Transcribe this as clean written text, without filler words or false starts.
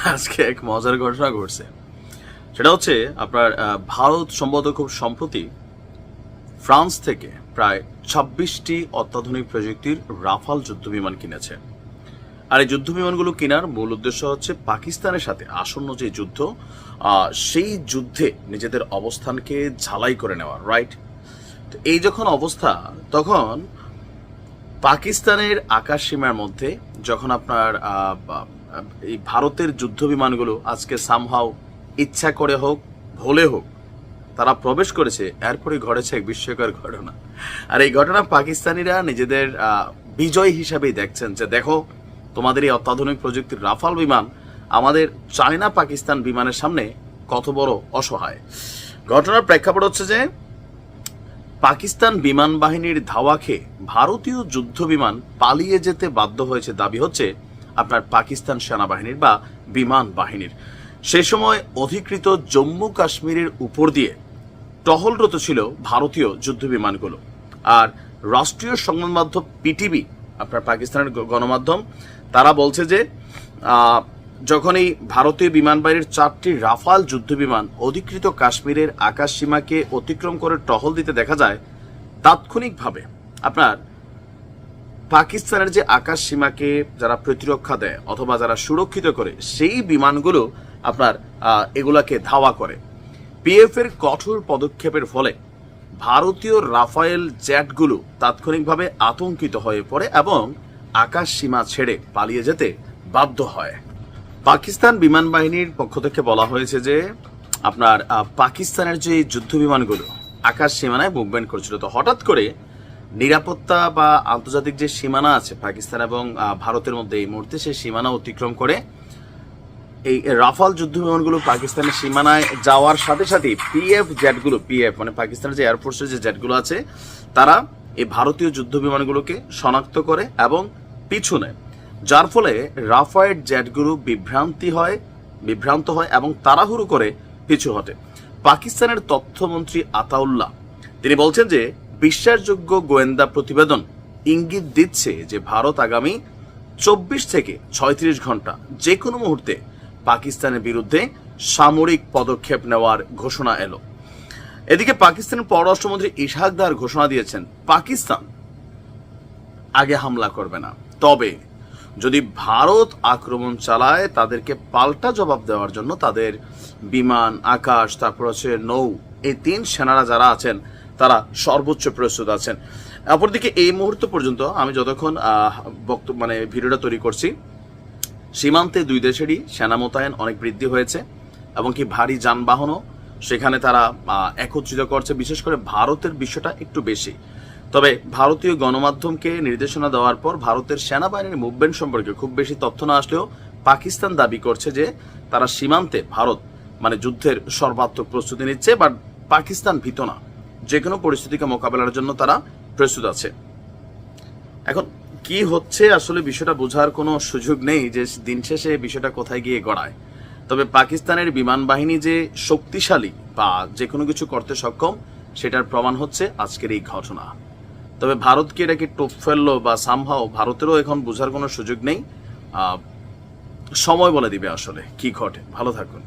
আজকে এক মজার ঘটনা ঘটছে। সেটা হচ্ছে আপনার ভারত সম্ভবত খুব সম্প্রতি ফ্রান্স থেকে প্রায় ২৬টি অত্যাধুনিক প্রযুক্তির রাফাল যুদ্ধবিমান কিনেছে। আর এই যুদ্ধবিমানগুলো কেনার মূল উদ্দেশ্য হচ্ছে পাকিস্তানের সাথে আসন্ন যে যুদ্ধ, সেই যুদ্ধে নিজেদের অবস্থানকে ঝালাই করে নেওয়া, রাইট? তো এই যখন অবস্থা, তখন পাকিস্তানের আকাশ সীমার মধ্যে যখন আপনার এই ভারতের যুদ্ধ বিমানগুলো আজকে সামহাও ইচ্ছা করে হোক ভুলে হোক তারা প্রবেশ করেছে, এরপরে ঘটেছে এক বিস্ময়কর ঘটনা। আর এই ঘটনা পাকিস্তানিরা নিজেদের বিজয় হিসাবেই দেখছেন, যে দেখো তোমাদের এই অত্যাধুনিক প্রযুক্তির রাফাল বিমান আমাদের চায়না পাকিস্তান বিমানের সামনে কত বড় অসহায়। ঘটনার প্রেক্ষাপট হচ্ছে যে পাকিস্তান বিমান বাহিনীর ধাওয়া খেয়ে ভারতীয় যুদ্ধ বিমান পালিয়ে যেতে বাধ্য হয়েছে, দাবি হচ্ছে আপনার পাকিস্তান সেনাবাহিনীর বা বিমান বাহিনীর। সেই সময় অধিকৃত জম্মু কাশ্মীরের উপর দিয়ে টহলরত ছিল ভারতীয় যুদ্ধ বিমানগুলো। আর রাষ্ট্রীয় সংবাদ মাধ্যম পিটিভি, আপনার পাকিস্তানের গণমাধ্যম, তারা বলছে যে যখন এই ভারতীয় বিমান বাহিনীর 4টি রাফাল যুদ্ধ বিমান অধিকৃত কাশ্মীরের আকাশ সীমাকে অতিক্রম করে টহল দিতে দেখা যায়, তাৎক্ষণিকভাবে আপনার পাকিস্তানের যে আকাশ সীমাকে যারা প্রতিরক্ষা দেয় অথবা যারা সুরক্ষিত করে, সেই বিমানগুলো আপনার এগুলাকে ধাওয়া করে। পিএফ এর কঠোর পদক্ষেপের ফলে ভারতীয় রাফায়েল জেটগুলো তাৎক্ষণিকভাবে আতঙ্কিত হয়ে পড়ে এবং আকাশ সীমা ছেড়ে পালিয়ে যেতে বাধ্য হয়। পাকিস্তান বিমান বাহিনীর পক্ষ থেকে বলা হয়েছে যে আপনার পাকিস্তানের যে যুদ্ধ বিমানগুলো আকাশ সীমানায় মুভমেন্ট করছিল, তো হঠাৎ করে নিরাপত্তা বা আন্তর্জাতিক যে সীমানা আছে পাকিস্তান এবং ভারতের মধ্যে, এই মুহূর্তে সেই সীমানা অতিক্রম করে এই রাফাল যুদ্ধ বিমানগুলো পাকিস্তানের সীমানায় যাওয়ার সাথে সাথে পিএফ জেটগুলো, পিএফ মানে পাকিস্তানের যে এয়ারফোর্সের যে জেটগুলো আছে, তারা এই ভারতীয় যুদ্ধ বিমানগুলোকে শনাক্ত করে এবং পিছু নেয়, যার ফলে রাফায়েল জেটগুলো বিভ্রান্ত হয় এবং তাড়াহুড়ো করে পিছু হটে। পাকিস্তানের তথ্যমন্ত্রী আতাউল্লাহ তিনি বলছেন যে বিশ্বাসযোগ্য গোয়েন্দা প্রতিবেদন ইঙ্গিত দিচ্ছে যে ভারত আগামী 24 থেকে 36 ঘন্টা যে কোনো মুহূর্তে পাকিস্তানের বিরুদ্ধে সামরিক পদক্ষেপ নেওয়ার ঘোষণা এলো। এদিকে পাকিস্তানের পররাষ্ট্রমন্ত্রী ইশাক দার ঘোষণা দিয়েছেন পাকিস্তান আগে হামলা করবে না, তবে যদি ভারত আক্রমণ চালায় তাদেরকে পাল্টা জবাব দেওয়ার জন্য তাদের বিমান, আকাশ, তারপর হচ্ছে নৌ, এই 3 সেনারা যারা আছেন তারা সর্বোচ্চ প্রস্তুত আছেন। অপরদিকে এই মুহূর্ত পর্যন্ত আমি যতক্ষণ ভিডিওটা তৈরি করছি, সীমান্তে 2 দেশেরই সেনা মোতায়েন অনেক বৃদ্ধি হয়েছে এবং কি ভারী যানবাহনও সেখানে তারা একত্রিত করছে। বিশেষ করে ভারতের বিষয়টা একটু বেশি। তবে ভারতীয় গণমাধ্যমকে নির্দেশনা দেওয়ার পর ভারতের সেনাবাহিনীর মুভমেন্ট সম্পর্কে খুব বেশি তথ্য না আসলেও পাকিস্তান দাবি করছে যে তারা সীমান্তে ভারত যুদ্ধের সর্বাত্মক প্রস্তুতি নিচ্ছে, বাট পাকিস্তান ভীত না, যে কোনো পরিস্থিতিকে মোকাবেলার জন্য তারা প্রস্তুত আছে। এখন কি হচ্ছে আসলে বিষয়টা বোঝার কোনো সুযোগ নেই যে দিন শেষে বিষয়টা কোথায় গিয়ে গড়ায়। তবে পাকিস্তানের বিমান বাহিনী যে শক্তিশালী বা যে কোনো কিছু করতে সক্ষম, সেটার প্রমাণ হচ্ছে আজকের এই ঘটনা। তবে ভারতকে এটাকে টোপ ফেললো বা সামহাও, ভারতেরও এখন বোঝার কোনো সুযোগ নেই। সময় বলে দিবে আসলে কি ঘটে। ভালো থাকুন।